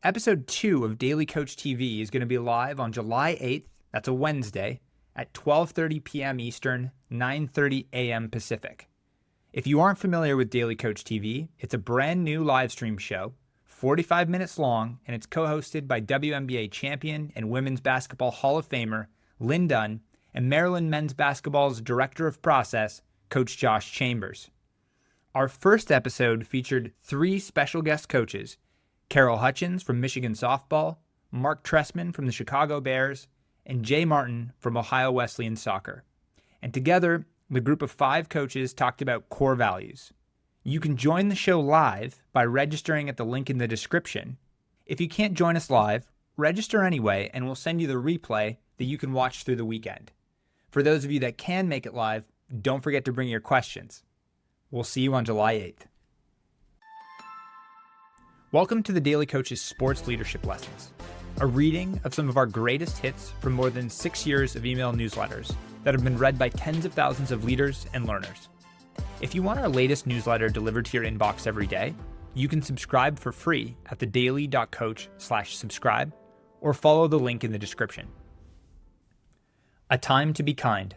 Episode 2 of Daily Coach TV is going to be live on July 8th, that's a Wednesday, at 12:30 p.m. Eastern, 9:30 a.m. Pacific. If you aren't familiar with Daily Coach TV, it's a brand new live stream show, 45 minutes long, and it's co-hosted by WNBA champion and Women's Basketball Hall of Famer Lynn Dunn and Maryland Men's Basketball's Director of Process, Coach Josh Chambers. Our first episode featured 3 special guest coaches, Carol Hutchins from Michigan Softball, Mark Trestman from the Chicago Bears, and Jay Martin from Ohio Wesleyan Soccer. And together, the group of 5 coaches talked about core values. You can join the show live by registering at the link in the description. If you can't join us live, register anyway and we'll send you the replay that you can watch through the weekend. For those of you that can make it live, don't forget to bring your questions. We'll see you on July 8th. Welcome to the Daily Coach's Sports Leadership Lessons, a reading of some of our greatest hits from more than 6 years of email newsletters that have been read by tens of thousands of leaders and learners. If you want our latest newsletter delivered to your inbox every day, you can subscribe for free at thedaily.coach/subscribe or follow the link in the description. A time to be kind.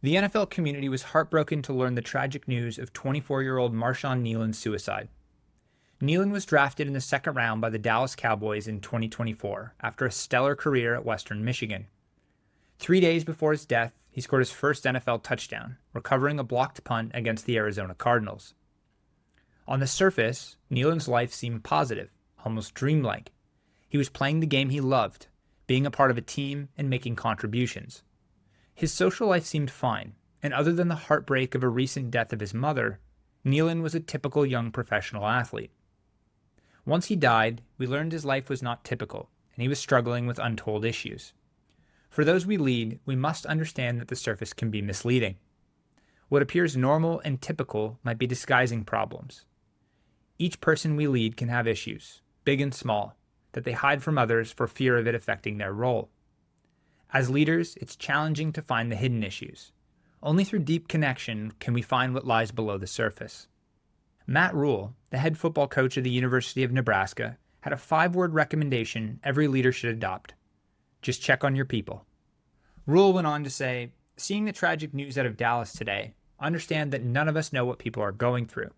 The NFL community was heartbroken to learn the tragic news of 24-year-old Marshawn Kneeland's suicide. Kneeland was drafted in the second round by the Dallas Cowboys in 2024 after a stellar career at Western Michigan. 3 days before his death, he scored his first NFL touchdown, recovering a blocked punt against the Arizona Cardinals. On the surface, Kneeland's life seemed positive, almost dreamlike. He was playing the game he loved, being a part of a team and making contributions. His social life seemed fine, and other than the heartbreak of a recent death of his mother, Kneeland was a typical young professional athlete. Once he died, we learned his life was not typical, and he was struggling with untold issues. For those we lead, we must understand that the surface can be misleading. What appears normal and typical might be disguising problems. Each person we lead can have issues, big and small, that they hide from others for fear of it affecting their role. As leaders, it's challenging to find the hidden issues. Only through deep connection can we find what lies below the surface. Matt Rhule, the head football coach of the University of Nebraska, had a 5-word recommendation every leader should adopt. Just check on your people. Rhule went on to say, seeing the tragic news out of Dallas today, understand that none of us know what people are going through.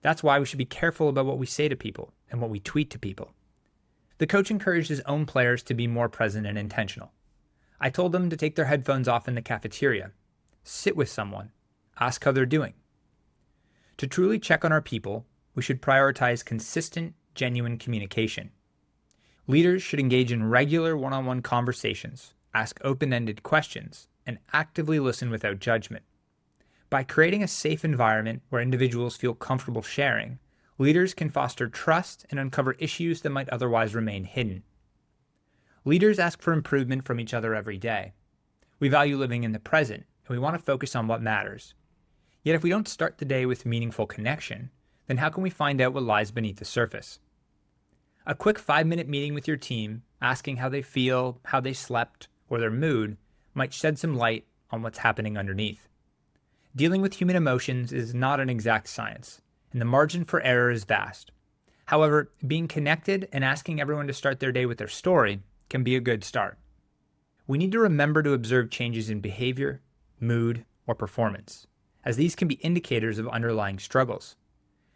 That's why we should be careful about what we say to people and what we tweet to people. The coach encouraged his own players to be more present and intentional. I told them to take their headphones off in the cafeteria, sit with someone, ask how they're doing. To truly check on our people, we should prioritize consistent, genuine communication. Leaders should engage in regular one-on-one conversations, ask open-ended questions, and actively listen without judgment. By creating a safe environment where individuals feel comfortable sharing, leaders can foster trust and uncover issues that might otherwise remain hidden. Leaders ask for improvement from each other every day. We value living in the present, and we want to focus on what matters. Yet if we don't start the day with meaningful connection, then how can we find out what lies beneath the surface? A quick 5-minute meeting with your team, asking how they feel, how they slept, or their mood, might shed some light on what's happening underneath. Dealing with human emotions is not an exact science, and the margin for error is vast. However, being connected and asking everyone to start their day with their story can be a good start. We need to remember to observe changes in behavior, mood, or performance, as these can be indicators of underlying struggles.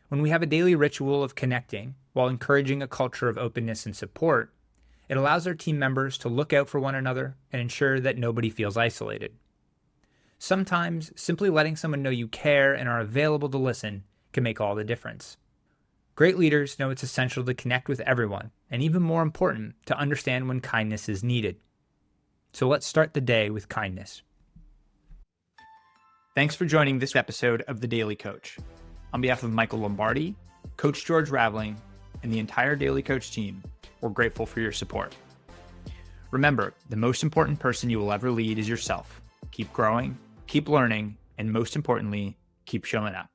When we have a daily ritual of connecting while encouraging a culture of openness and support, it allows our team members to look out for one another and ensure that nobody feels isolated. Sometimes, simply letting someone know you care and are available to listen can make all the difference. Great leaders know it's essential to connect with everyone, and even more important, to understand when kindness is needed. So let's start the day with kindness. Thanks for joining this episode of The Daily Coach. On behalf of Michael Lombardi, Coach George Raveling, and the entire Daily Coach team, we're grateful for your support. Remember, the most important person you will ever lead is yourself. Keep growing, keep learning, and most importantly, keep showing up.